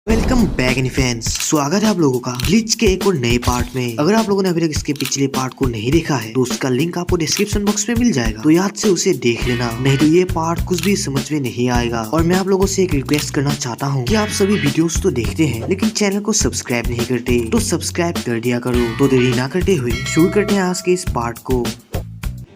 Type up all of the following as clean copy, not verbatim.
Welcome back any fans, स्वागत है आप लोगों का ब्लीच के एक और नए पार्ट में। अगर आप लोगों ने अभी तक इसके पिछले पार्ट को नहीं देखा है तो उसका लिंक आपको डिस्क्रिप्शन बॉक्स में मिल जाएगा, तो याद से उसे देख लेना, नहीं तो ये पार्ट कुछ भी समझ में नहीं आएगा। और मैं आप लोगों से एक रिक्वेस्ट करना चाहता हूँ कि आप सभी वीडियोस तो देखते हैं लेकिन चैनल को सब्सक्राइब नहीं करते, तो सब्सक्राइब कर दिया करो। तो देरी ना करते हुए शुरू करते हैं आज के इस पार्ट को।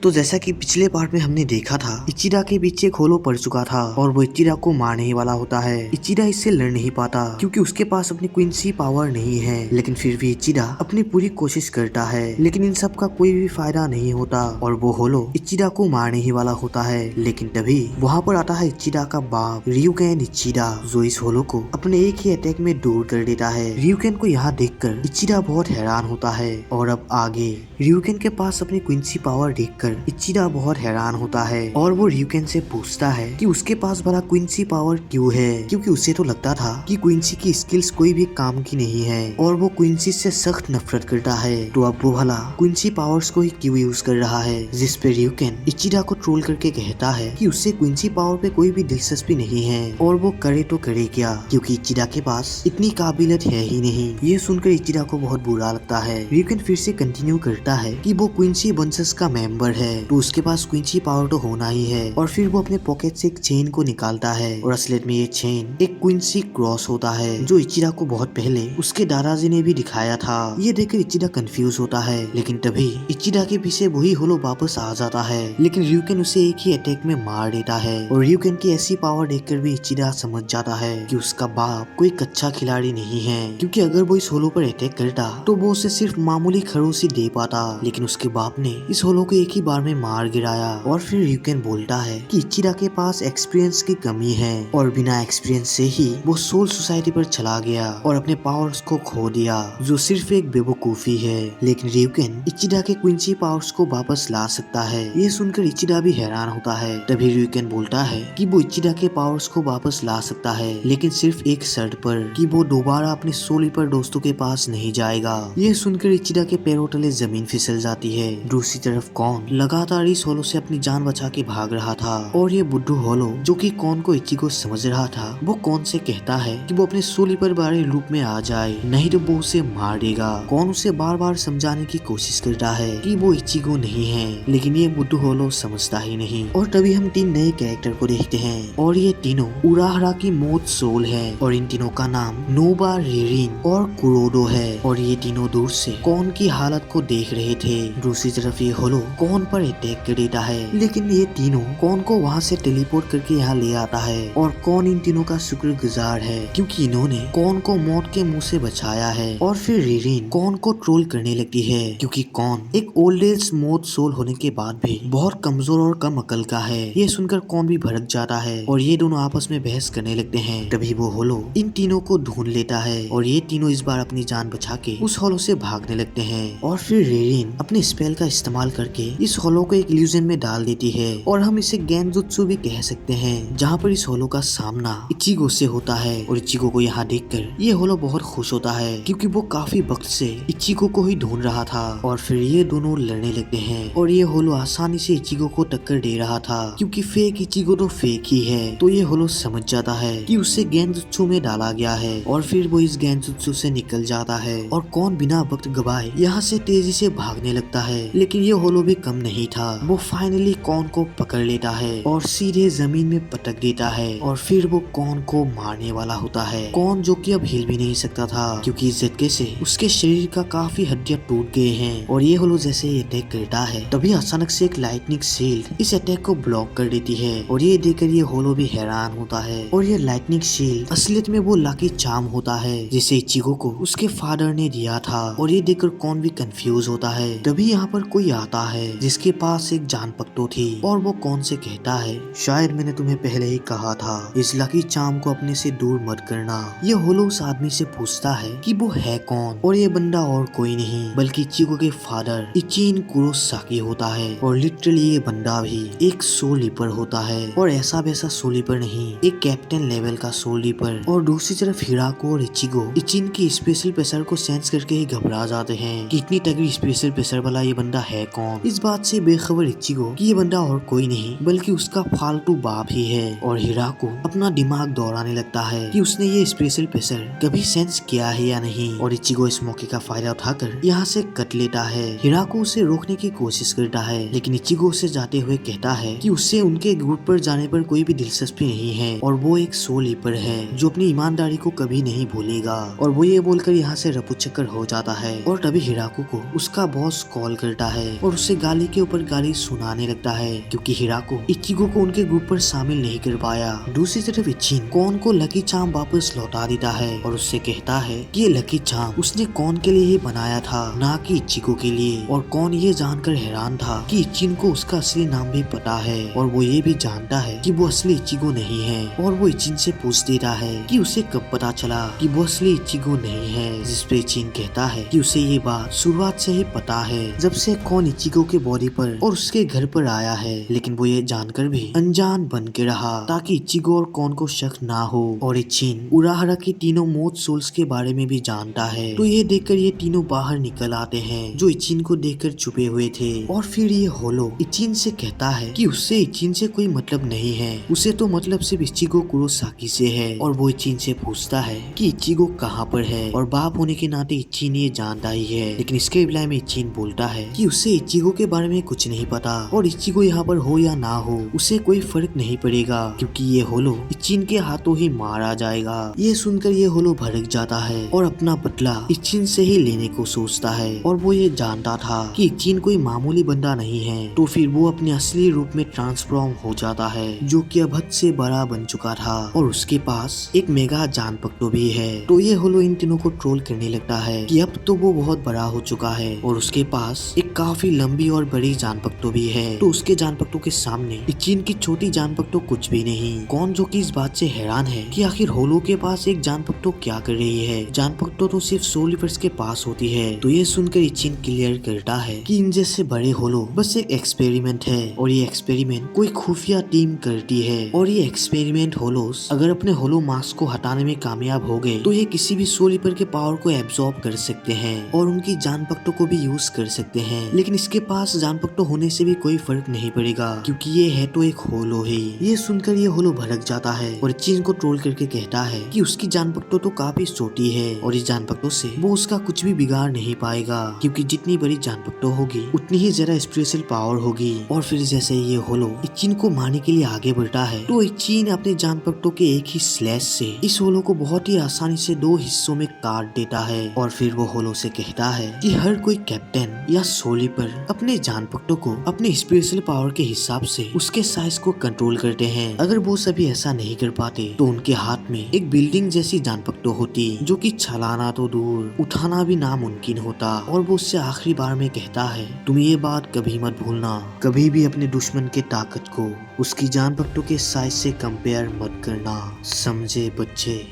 तो जैसा कि पिछले पार्ट में हमने देखा था, इचिडा के पीछे खोलो पड़ चुका था और वो इचिडा को मारने ही वाला होता है। इचिडा इससे लड़ नहीं पाता क्योंकि उसके पास अपनी क्विंसी पावर नहीं है, लेकिन फिर भी इचिडा अपनी पूरी कोशिश करता है, लेकिन इन सब का कोई भी फायदा नहीं होता और वो होलो इचिडा को मारने ही वाला होता है। लेकिन तभी वहाँ पर आता है इचिडा का बाप रियुकेन इचिडा, जो इस होलो को अपने एक ही अटैक में दूर कर देता है। रियुकेन को यहाँ देखकर इचिडा बहुत हैरान होता है और अब आगे रियुकेन के पास अपनी क्विंसी पावर देखकर इचिडा बहुत हैरान होता है और वो रियुकेन से पूछता है कि उसके पास भला क्विंसी पावर क्यों है, क्योंकि उसे तो लगता था कि क्विंसी की स्किल्स कोई भी काम की नहीं है और वो क्विंसी से सख्त नफरत करता है। तो अब वो भला क्विंसी पावर्स को ही क्यों यूज कर रहा है, जिस पे रियुकेन इचिडा को ट्रोल करके कहता है कि उससे क्विंसी पावर पे कोई भी दिलचस्पी नहीं है और वो करे तो करे क्या, क्योंकि इचिडा के पास इतनी काबिलियत है ही नहीं। ये सुनकर इचिडा को बहुत बुरा लगता है। रियुकेन फिर से कंटिन्यू करता है कि वो क्विंसी वंशज का मेंबर है तो उसके पास क्विंसी पावर तो होना ही है, और फिर वो अपने पॉकेट से एक चेन को निकालता है और असलियत में ये चेन एक क्विंसी क्रॉस होता है जो इचिडा को बहुत पहले उसके दादाजी ने भी दिखाया था। ये देखकर इचिडा कंफ्यूज होता है, लेकिन तभी इचिडा के पीछे वही होलो वापस आ जाता है, लेकिन रियुकेन उसे एक ही अटैक में मार देता है। और रियुकेन की ऐसी पावर देखकर भी इचिडा समझ जाता है कि उसका बाप कोई कच्चा खिलाड़ी नहीं है, क्योंकि अगर वो इस होलो पर अटैक करता तो वो उसे सिर्फ मामूली खरोंच दे पाता, लेकिन उसके बाप ने इस होलो को एक ही बार में मार गिराया। और फिर रियुकेन बोलता है कि इचिडा के पास एक्सपीरियंस की कमी है और बिना एक्सपीरियंस से ही वो सोल सोसाइटी पर चला गया और अपने पावर्स को खो दिया, जो सिर्फ एक बेवकूफी है। लेकिन रियुकेन इचिडा के क्विंसी पावर्स को वापस ला सकता है। ये सुनकर इचिडा भी हैरान होता है। तभी रियुकेन बोलता है कि वो इचिडा के पावर्स को वापस ला सकता है, लेकिन सिर्फ एक शर्त पर, कि वो दोबारा अपने सोलिपर दोस्तों के पास नहीं जाएगा। ये सुनकर इचिडा के पैरों तले जमीन फिसल जाती है। दूसरी तरफ कॉन लगातार इस होलो से अपनी जान बचा के भाग रहा था और ये बुद्धू होलो जो कि कॉन को इचिगो समझ रहा था, वो कॉन से कहता है कि वो अपने सोलिपर बारे लूप में आ जाए, नहीं तो वो उसे मार देगा। कॉन उसे बार बार समझाने की कोशिश करता है कि वो इचिगो नहीं है, लेकिन ये बुद्धू होलो समझता ही नहीं। और तभी हम तीन नए कैरेक्टर को देखते हैं और ये तीनों उराहरा की मोट सोल है और इन तीनों का नाम नोबा, रिरिन और कुरोडो है और ये तीनों दूर से कॉन की हालत को देख रहे थे। दूसरी तरफ ये होलो कॉन पर अटैक कर देता है, लेकिन ये तीनों कॉन को वहाँ से टेलीपोर्ट करके यहाँ ले आता है और कॉन इन तीनों का शुक्रगुजार है क्योंकि इन्होंने कॉन को मौत के मुंह से बचाया है। और फिर रिरिन कॉन को ट्रोल करने लगती है क्योंकि कॉन एक ओल्ड एज मोट सोल होने के बाद भी बहुत कमजोर और कम अकल का है। ये सुनकर कॉन भी भड़क जाता है और ये दोनों आपस में बहस करने लगते हैं। तभी वो होलो इन तीनों को ढूंढ लेता है और ये तीनों इस बार अपनी जान बचा के उस होलो से भागने लगते हैं। और फिर रिरिन अपने स्पेल का इस्तेमाल करके इस होलो को एक इल्यूजन में डाल देती है और हम इसे गेंजुत्सु भी कह सकते हैं, जहाँ पर इस होलो का सामना इचिगो से होता है। और इचिगो को यहाँ देखकर ये होलो बहुत खुश होता है क्योंकि वो काफी वक्त से इचिगो को ही ढूंढ रहा था। और फिर ये दोनों लड़ने लगते हैं और ये होलो आसानी से इचिगो को टक्कर दे रहा था क्योंकि फेक इचिगो तो फेक ही है। तो ये होलो समझ जाता है कि उसे गेंजुत्सु में डाला गया है और फिर वो इस गेंजुत्सु से निकल जाता है और कौन बिना वक्त गवाए यहाँ से तेजी से भागने लगता है। लेकिन ये होलो भी कम नहीं था, वो फाइनली कॉन को पकड़ लेता है और सीधे जमीन में पटक देता है और फिर वो कॉन को मारने वाला होता है। कॉन जो कि अब हिल भी नहीं सकता था क्योंकि इस झटके से उसके शरीर का काफी हड्डियां टूट गए हैं। और ये होलो जैसे ही अटैक करता है तभी अचानक से एक लाइटनिंग शील्ड इस अटैक को ब्लॉक कर देती है और ये देखकर ये होलो भी हैरान होता है। और ये लाइटनिंग शील्ड असलियत में वो लकी चार्म होता है जिसे इचिगो को उसके फादर ने दिया था। और ये देखकर कॉन भी कंफ्यूज होता है। तभी यहाँ पर कोई आता है जिसके पास एक जान पकड़ो थी और वो कौन से कहता है, शायद मैंने तुम्हें पहले ही कहा था इस लकी चार्म को अपने से दूर मत करना। ये होलो उस आदमी से पूछता है कि वो है कौन, और ये बंदा और कोई नहीं बल्कि इचिगो के फादर इचिन कुरोसाकी होता है। और लिटरली ये बंदा भी एक सोल रीपर होता है और ऐसा वैसा सोल रीपर नहीं, एक कैप्टन लेवल का सोल रीपर। और दूसरी तरफ हिराको और इचिगो इचिन की स्पेशल प्रेशर को सेंस करके ही घबरा जाते हैं कि इतनी तगड़ी स्पेशल प्रेशर वाला ये बंदा है कौन। इस बात बात से बेखबर इचिगो कि ये बंदा और कोई नहीं बल्कि उसका फालतू बाप ही है। और हिराको अपना दिमाग दौड़ाने लगता है कि उसने ये स्पेशल प्रेशर कभी सेंस किया है या नहीं। और इचिगो इस मौके का फायदा उठाकर यहाँ से कट लेता है। हिराको उसे रोकने की कोशिश करता है लेकिन इचिगो उसे जाते हुए कहता है कि उससे उनके ग्रुप पर जाने पर कोई भी दिलचस्पी नहीं है और वो एक सोल ईपर है जो अपनी ईमानदारी को कभी नहीं भूलेगा। और वो ये बोलकर यहाँ से रफू चक्कर हो जाता है। और तभी हिराको को उसका बॉस कॉल करता है और उसे गाली के ऊपर गाली सुनाने लगता है क्योंकि हिराको इचिगो को उनके ग्रुप पर शामिल नहीं कर पाया। दूसरी तरफ इचिन कॉन को लकी चार्म वापस लौटा देता है और उससे कहता है कि ये लकी चार्म उसने कॉन के लिए ही बनाया था, ना कि इचिगो के लिए। और कॉन ये जानकर हैरान था कि इचिन को उसका असली नाम भी पता है और वो ये भी जानता है कि वो असली इचिगो नहीं है। और वो इचिन से पूछ देता है कि उसे कब पता चला कि वो असली इचिगो नहीं है, जिसपे इचिन कहता है कि उसे ये बात शुरुआत से ही पता है जब से कॉन इचिगो के बॉडी पर और उसके घर पर आया है। लेकिन वो ये जानकर भी अनजान बन के रहा ताकि इचिगो और कॉन को शक ना हो। और इचिन उराहारा की तीनों मोथ सोल्स के बारे में भी जानता है। तो ये देखकर ये तीनों बाहर निकल आते हैं जो इचिन को देखकर छुपे हुए थे। और फिर ये होलो इचिन से कहता है कि उससे इचिन से कोई मतलब नहीं है, उसे तो मतलब सिर्फ इचिगो कुरोसाकी से है। और वो इचिन से पूछता है कि इचिगो कहाँ पर है। और बाप होने के नाते इचिन ये जानता ही है, लेकिन इसके रिप्लाई में इचिन बोलता है कि उसे इचिगो के बारे में कुछ नहीं पता और इचिगो यहाँ पर हो या ना हो उसे कोई फर्क नहीं पड़ेगा क्योंकि ये होलो इचिन के हाथों ही मारा जाएगा। ये सुनकर ये होलो भड़क जाता है और अपना बदला इचिन से ही लेने को सोचता है। और वो ये जानता था कि इचिन कोई मामूली बंदा नहीं है, तो फिर वो अपने असली रूप में ट्रांसफॉर्म हो जाता है जो कि अब हद से बड़ा बन चुका था। और उसके पास एक मेगा जानपक्टो भी है। तो ये होलो इन तीनों को ट्रोल करने लगता है कि अब तो वो बहुत बड़ा हो चुका है और उसके पास एक काफी लंबी और बड़ी जानपक्टो भी है। तो उसके जानपक्टो के सामने इचिन की छोटी जानपक्टो कुछ भी नहीं। कौन जो कि इस बात से हैरान है कि आखिर होलो के पास एक जानपक्टो क्या कर रही है, जानपक्टो तो सिर्फ सोल ईपर्स के पास होती है। तो ये सुनकर इचिन क्लियर करता है कि इन जैसे बड़े होलो बस एक एक्सपेरिमेंट है और ये एक्सपेरिमेंट कोई खुफिया टीम करती है। और ये एक्सपेरिमेंट होलोस अगर अपने होलो मास्क को हटाने में कामयाब हो गए तो ये किसी भी सोल ईपर के पावर को एब्जॉर्ब कर सकते हैं और उनकी जानपक्टो को भी यूज कर सकते हैं। लेकिन इसके पास जानपक्टो होने से भी कोई फर्क नहीं पड़ेगा क्योंकि ये है तो एक होलो ही। ये सुनकर ये होलो भड़क जाता है और इचिन को ट्रोल करके कहता है कि उसकी जानपक्टो तो काफी छोटी है और इस जानपक्टो से वो उसका कुछ भी बिगाड़ नहीं पाएगा क्योंकि जितनी बड़ी जानपक्टो होगी उतनी ही ज्यादा स्पेशल पावर होगी। और फिर जैसे ये होलो इचिन को मारने के लिए आगे बढ़ता है तो इचिन अपने जानपक्टो के एक ही स्लैश से इस होलो को बहुत ही आसानी से 2 हिस्सों में काट देता है। और फिर वो होलो से कहता है कि हर कोई कैप्टन या सोल ईपर अपने जानपक्टो को अपने स्पेशल पावर के हिसाब से उसके साइज को कंट्रोल करते हैं। अगर वो सभी ऐसा नहीं कर पाते तो उनके हाथ में एक बिल्डिंग जैसी जानपक्टो होती जो कि चलाना तो दूर उठाना भी नामुमकिन होता। और वो उससे आखिरी बार में कहता है तुम ये बात कभी मत भूलना, कभी भी अपने दुश्मन के ताकत को उसकी जानपक्टो के साइज से कंपेयर मत करना, समझे बच्चे।